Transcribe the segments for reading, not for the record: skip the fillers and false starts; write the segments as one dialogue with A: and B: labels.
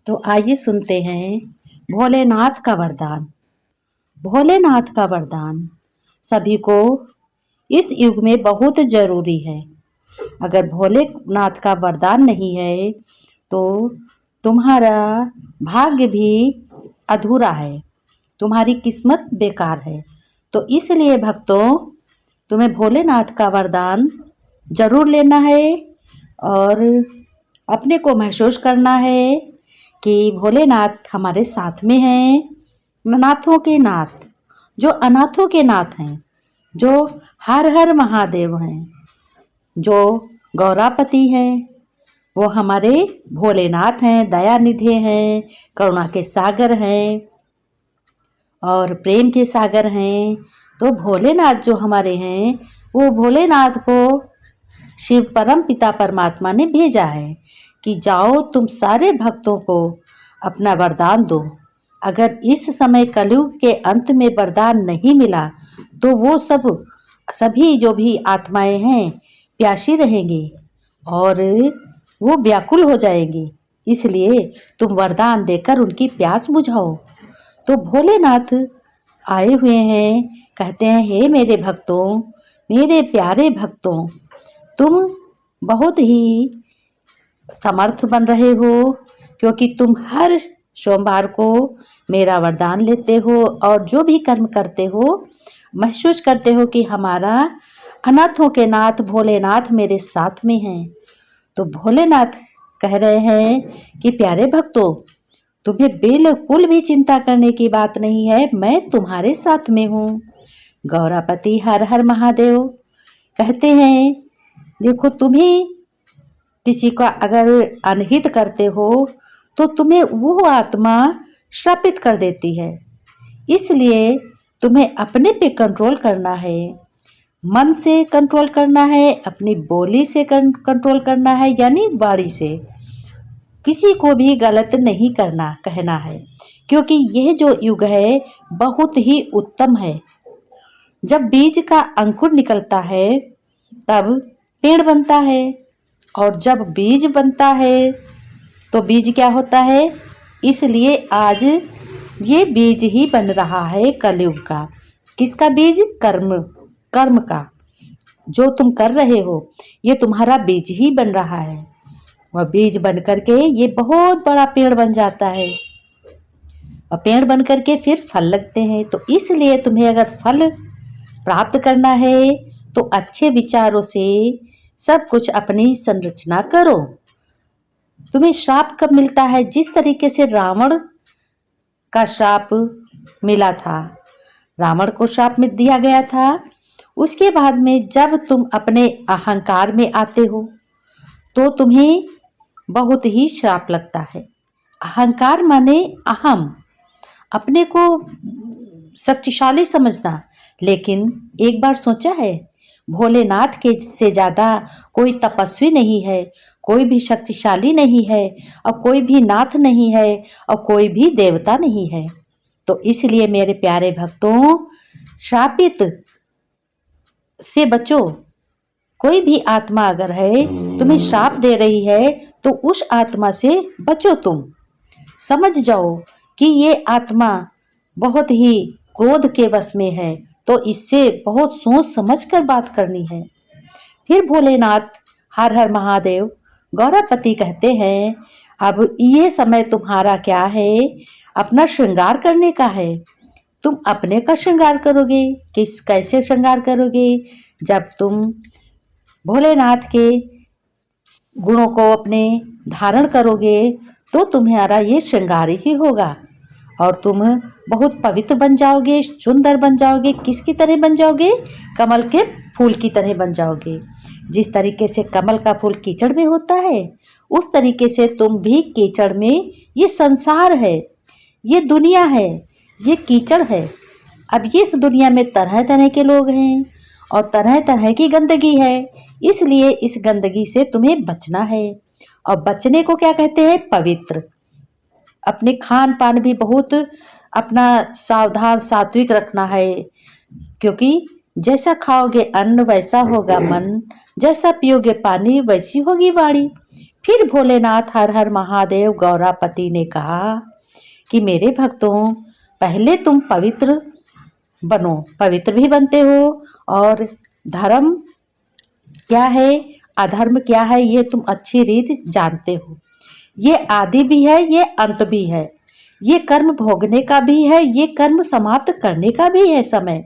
A: तो आइए सुनते हैं भोलेनाथ का वरदान। भोलेनाथ का वरदान सभी को इस युग में बहुत जरूरी है। अगर भोलेनाथ का वरदान नहीं है तो तुम्हारा भाग्य भी अधूरा है, तुम्हारी किस्मत बेकार है। तो इसलिए भक्तों, तुम्हें भोलेनाथ का वरदान जरूर लेना है और अपने को महसूस करना है कि भोलेनाथ हमारे साथ में हैं। नाथों के नाथ, जो अनाथों के नाथ हैं, जो हर हर महादेव हैं, जो गौरापति हैं, वो हमारे भोलेनाथ हैं, दयानिधि हैं, करुणा के सागर हैं और प्रेम के सागर हैं। तो भोलेनाथ जो हमारे हैं, वो भोलेनाथ को शिव परम पिता परमात्मा ने भेजा है कि जाओ तुम सारे भक्तों को अपना वरदान दो। अगर इस समय कलयुग के अंत में वरदान नहीं मिला तो वो सभी जो भी आत्माएं हैं प्यासी रहेंगी और वो व्याकुल हो जाएंगी। इसलिए तुम वरदान देकर उनकी प्यास बुझाओ। तो भोलेनाथ आए हुए हैं, कहते हैं हे मेरे भक्तों, मेरे प्यारे भक्तों, तुम बहुत ही समर्थ बन रहे हो क्योंकि तुम हर सोमवार को मेरा वरदान लेते हो और जो भी कर्म करते हो महसूस करते हो कि हमारा अनाथों के नाथ भोलेनाथ मेरे साथ में हैं। तो भोलेनाथ कह रहे हैं कि प्यारे भक्तों, तुम्हें बिल्कुल भी चिंता करने की बात नहीं है, मैं तुम्हारे साथ में हूँ। गौरापति हर हर महादेव कहते हैं, देखो तुम्हें किसी का अगर अनहित करते हो तो तुम्हें वो आत्मा श्रापित कर देती है। इसलिए तुम्हें अपने पे कंट्रोल करना है, मन से कंट्रोल करना है, अपनी बोली से कंट्रोल करना है, यानी वाणी से किसी को भी गलत नहीं करना कहना है, क्योंकि यह जो युग है बहुत ही उत्तम है। जब बीज का अंकुर निकलता है तब पेड़ बनता है और जब बीज बनता है तो बीज क्या होता है। इसलिए आज ये बीज ही बन रहा है कलयुग का। किसका बीज? कर्म का। जो तुम कर रहे हो ये तुम्हारा बीज ही बन रहा है और बीज बन करके ये बहुत बड़ा पेड़ बन जाता है और पेड़ बन करके फिर फल लगते हैं। तो इसलिए तुम्हें अगर फल प्राप्त करना है तो अच्छे विचारों से सब कुछ अपनी संरचना करो। तुम्हें श्राप कब मिलता है? जिस तरीके से रावण का श्राप मिला था, रावण को श्राप में दिया गया था, उसके बाद में जब तुम अपने अहंकार में आते हो तो तुम्हें बहुत ही श्राप लगता है। अहंकार माने अहम, अपने को शक्तिशाली समझना। लेकिन एक बार सोचा है, भोलेनाथ के से ज्यादा कोई तपस्वी नहीं है, कोई भी शक्तिशाली नहीं है और कोई भी नाथ नहीं है और कोई भी देवता नहीं है। तो इसलिए मेरे प्यारे भक्तों, श्रापित से बचो। कोई भी आत्मा अगर है तुम्हें श्राप दे रही है तो उस आत्मा से बचो। तुम समझ जाओ कि ये आत्मा बहुत ही क्रोध के वश में है, तो इससे बहुत सोच समझ कर बात करनी है। फिर भोलेनाथ हर हर महादेव गौरापति कहते हैं, अब ये समय तुम्हारा क्या है, अपना श्रृंगार करने का है। तुम अपने का श्रृंगार करोगे, कैसे श्रृंगार करोगे? जब तुम भोलेनाथ के गुणों को अपने धारण करोगे तो तुम्हारा ये श्रृंगार ही होगा और तुम बहुत पवित्र बन जाओगे, सुंदर बन जाओगे। किसकी तरह बन जाओगे? कमल के फूल की तरह बन जाओगे। जिस तरीके से कमल का फूल कीचड़ में होता है उस तरीके से तुम भी कीचड़ में, ये संसार है, ये दुनिया है, ये कीचड़ है। अब ये दुनिया में तरह तरह के लोग हैं और तरह तरह की गंदगी है, इसलिए इस गंदगी से तुम्हें बचना है। और बचने को क्या कहते हैं? पवित्र। अपने खान पान भी बहुत अपना सावधान सात्विक रखना है, क्योंकि जैसा खाओगे अन्न वैसा होगा मन, जैसा पियोगे पानी वैसी होगी वाणी। फिर भोलेनाथ हर हर महादेव गौरापति ने कहा कि मेरे भक्तों, पहले तुम पवित्र बनो, पवित्र भी बनते हो, और धर्म क्या है अधर्म क्या है ये तुम अच्छी रीत जानते हो। ये आदि भी है, ये अंत भी है, ये कर्म भोगने का भी है, ये कर्म समाप्त करने का भी है समय।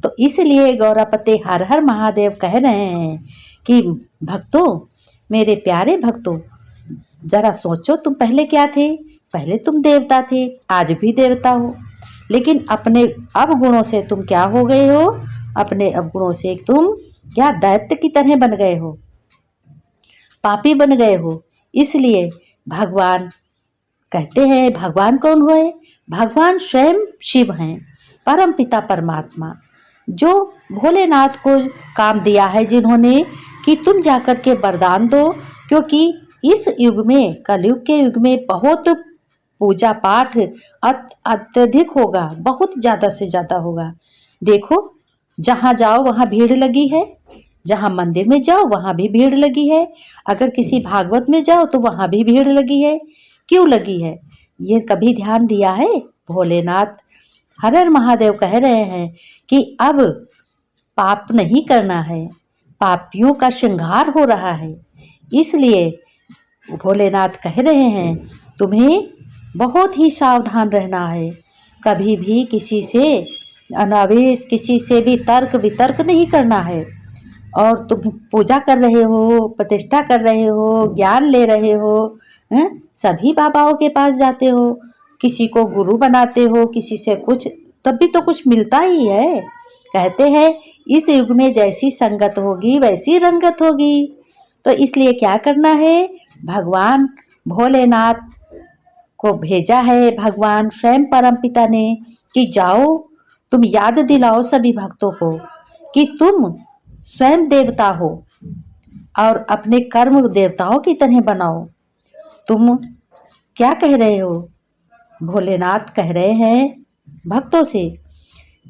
A: तो इसलिए गौरापति हर हर महादेव कह रहे हैं कि भक्तों, मेरे प्यारे भक्तों, जरा सोचो तुम पहले क्या थे। पहले तुम देवता थे, आज भी देवता हो, लेकिन अपने अवगुणों से तुम क्या हो गए हो। अपने अवगुणों से तुम क्या दैत्य की तरह बन गए हो, पापी बन गए हो। इसलिए भगवान कहते हैं, भगवान कौन हुए? भगवान स्वयं शिव हैं, परम पिता परमात्मा, जो भोलेनाथ को काम दिया है जिन्होंने कि तुम जाकर के वरदान दो, क्योंकि इस युग में, कलयुग के युग में बहुत पूजा पाठ अत्यधिक होगा, बहुत ज़्यादा से ज़्यादा होगा। देखो, जहाँ जाओ वहाँ भीड़ लगी है, जहाँ मंदिर में जाओ वहाँ भी भीड़ लगी है, अगर किसी भागवत में जाओ तो वहाँ भी भीड़ लगी है। क्यों लगी है? ये कभी ध्यान दिया है? भोलेनाथ हर हर महादेव कह रहे हैं कि अब पाप नहीं करना है, पापियों का श्रृंगार हो रहा है। इसलिए भोलेनाथ कह रहे हैं तुम्हें बहुत ही सावधान रहना है, कभी भी किसी से अनावेश, किसी से भी तर्क वितर्क नहीं करना है। और तुम पूजा कर रहे हो, प्रतिष्ठा कर रहे हो, ज्ञान ले रहे हो, सभी बाबाओं के पास जाते हो, किसी को गुरु बनाते हो, किसी से कुछ, तब भी तो कुछ मिलता ही है। कहते हैं इस युग में जैसी संगत होगी वैसी रंगत होगी। तो इसलिए क्या करना है? भगवान भोलेनाथ को भेजा है भगवान स्वयं परमपिता ने कि जाओ तुम याद दिलाओ सभी भक्तों को कि तुम स्वयं देवता हो और अपने कर्म देवताओं की तरह बनाओ। तुम क्या कह रहे हो? भोलेनाथ कह रहे हैं भक्तों से,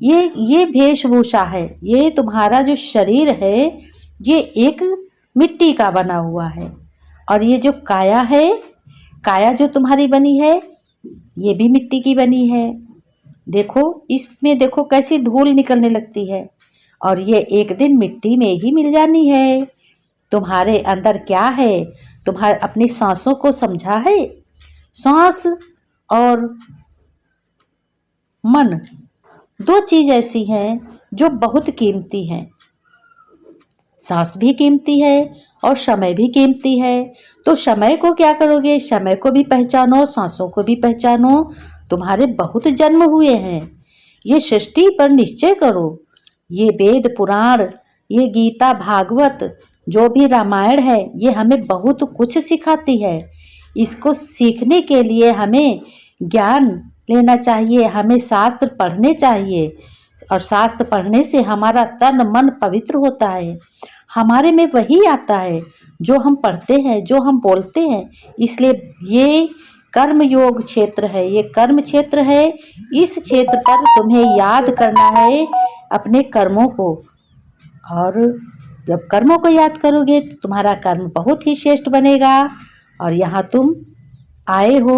A: ये वेशभूषा है, ये तुम्हारा जो शरीर है ये एक मिट्टी का बना हुआ है, और ये जो काया है, काया जो तुम्हारी बनी है ये भी मिट्टी की बनी है। देखो इसमें, देखो कैसी धूल निकलने लगती है, और ये एक दिन मिट्टी में ही मिल जानी है। तुम्हारे अंदर क्या है? तुम्हारे अपनी सांसों को समझा है? सांस और मन दो चीज ऐसी हैं जो बहुत कीमती हैं। सांस भी कीमती है और समय भी कीमती है। तो समय को क्या करोगे? समय को भी पहचानो, सांसों को भी पहचानो। तुम्हारे बहुत जन्म हुए हैं, ये सृष्टि पर निश्चय करो। ये वेद पुराण, ये गीता भागवत, जो भी रामायण है, ये हमें बहुत कुछ सिखाती है। इसको सीखने के लिए हमें ज्ञान लेना चाहिए, हमें शास्त्र पढ़ने चाहिए, और शास्त्र पढ़ने से हमारा तन मन पवित्र होता है। हमारे में वही आता है जो हम पढ़ते हैं, जो हम बोलते हैं। इसलिए ये कर्म योग क्षेत्र है, ये कर्म क्षेत्र है। इस क्षेत्र पर तुम्हें याद करना है अपने कर्मों को, और जब कर्मों को याद करोगे तो तुम्हारा कर्म बहुत ही श्रेष्ठ बनेगा। और यहाँ तुम आए हो,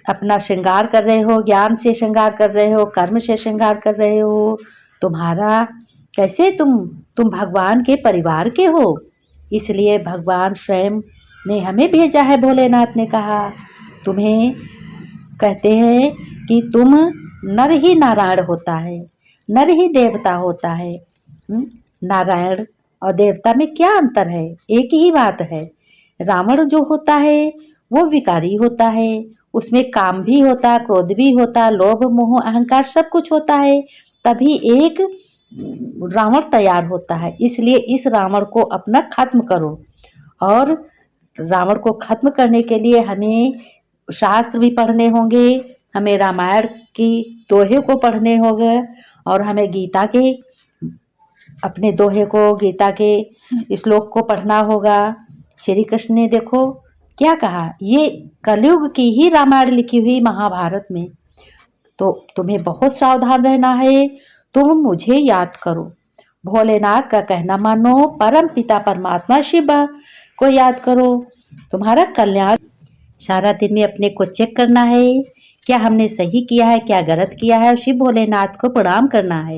A: अपना श्रृंगार कर रहे हो, ज्ञान से श्रृंगार कर रहे हो, कर्म से श्रृंगार कर रहे हो। तुम्हारा कैसे तुम भगवान के परिवार के हो। इसलिए भगवान स्वयं ने हमें भेजा है। भोलेनाथ ने कहा तुम्हें, कहते हैं कि तुम नर ही नारायण होता है, नर ही देवता होता है। नारायण और देवता में क्या अंतर है? एक ही बात है। रावण जो होता है वो विकारी होता है, उसमें काम भी होता, क्रोध भी होता, लोभ मोह अहंकार सब कुछ होता है, तभी एक रावण तैयार होता है। इसलिए इस रावण को अपना खत्म करो, और रावण को खत्म करने के लिए हमें शास्त्र भी पढ़ने होंगे, हमें रामायण की दोहे को पढ़ने होंगे, और हमें गीता के, अपने दोहे को, गीता के श्लोक को पढ़ना होगा। श्री कृष्ण ने देखो क्या कहा, ये कलयुग की ही रामायण लिखी हुई महाभारत में। तो तुम्हें बहुत सावधान रहना है। तुम मुझे याद करो। भोलेनाथ का कहना मानो, परम पिता परमात्मा शिव को याद करो। तुम्हारा कल्याण। सारा दिन में अपने को चेक करना है, क्या हमने सही किया है, क्या गलत किया है। शिव भोलेनाथ को प्रणाम करना है।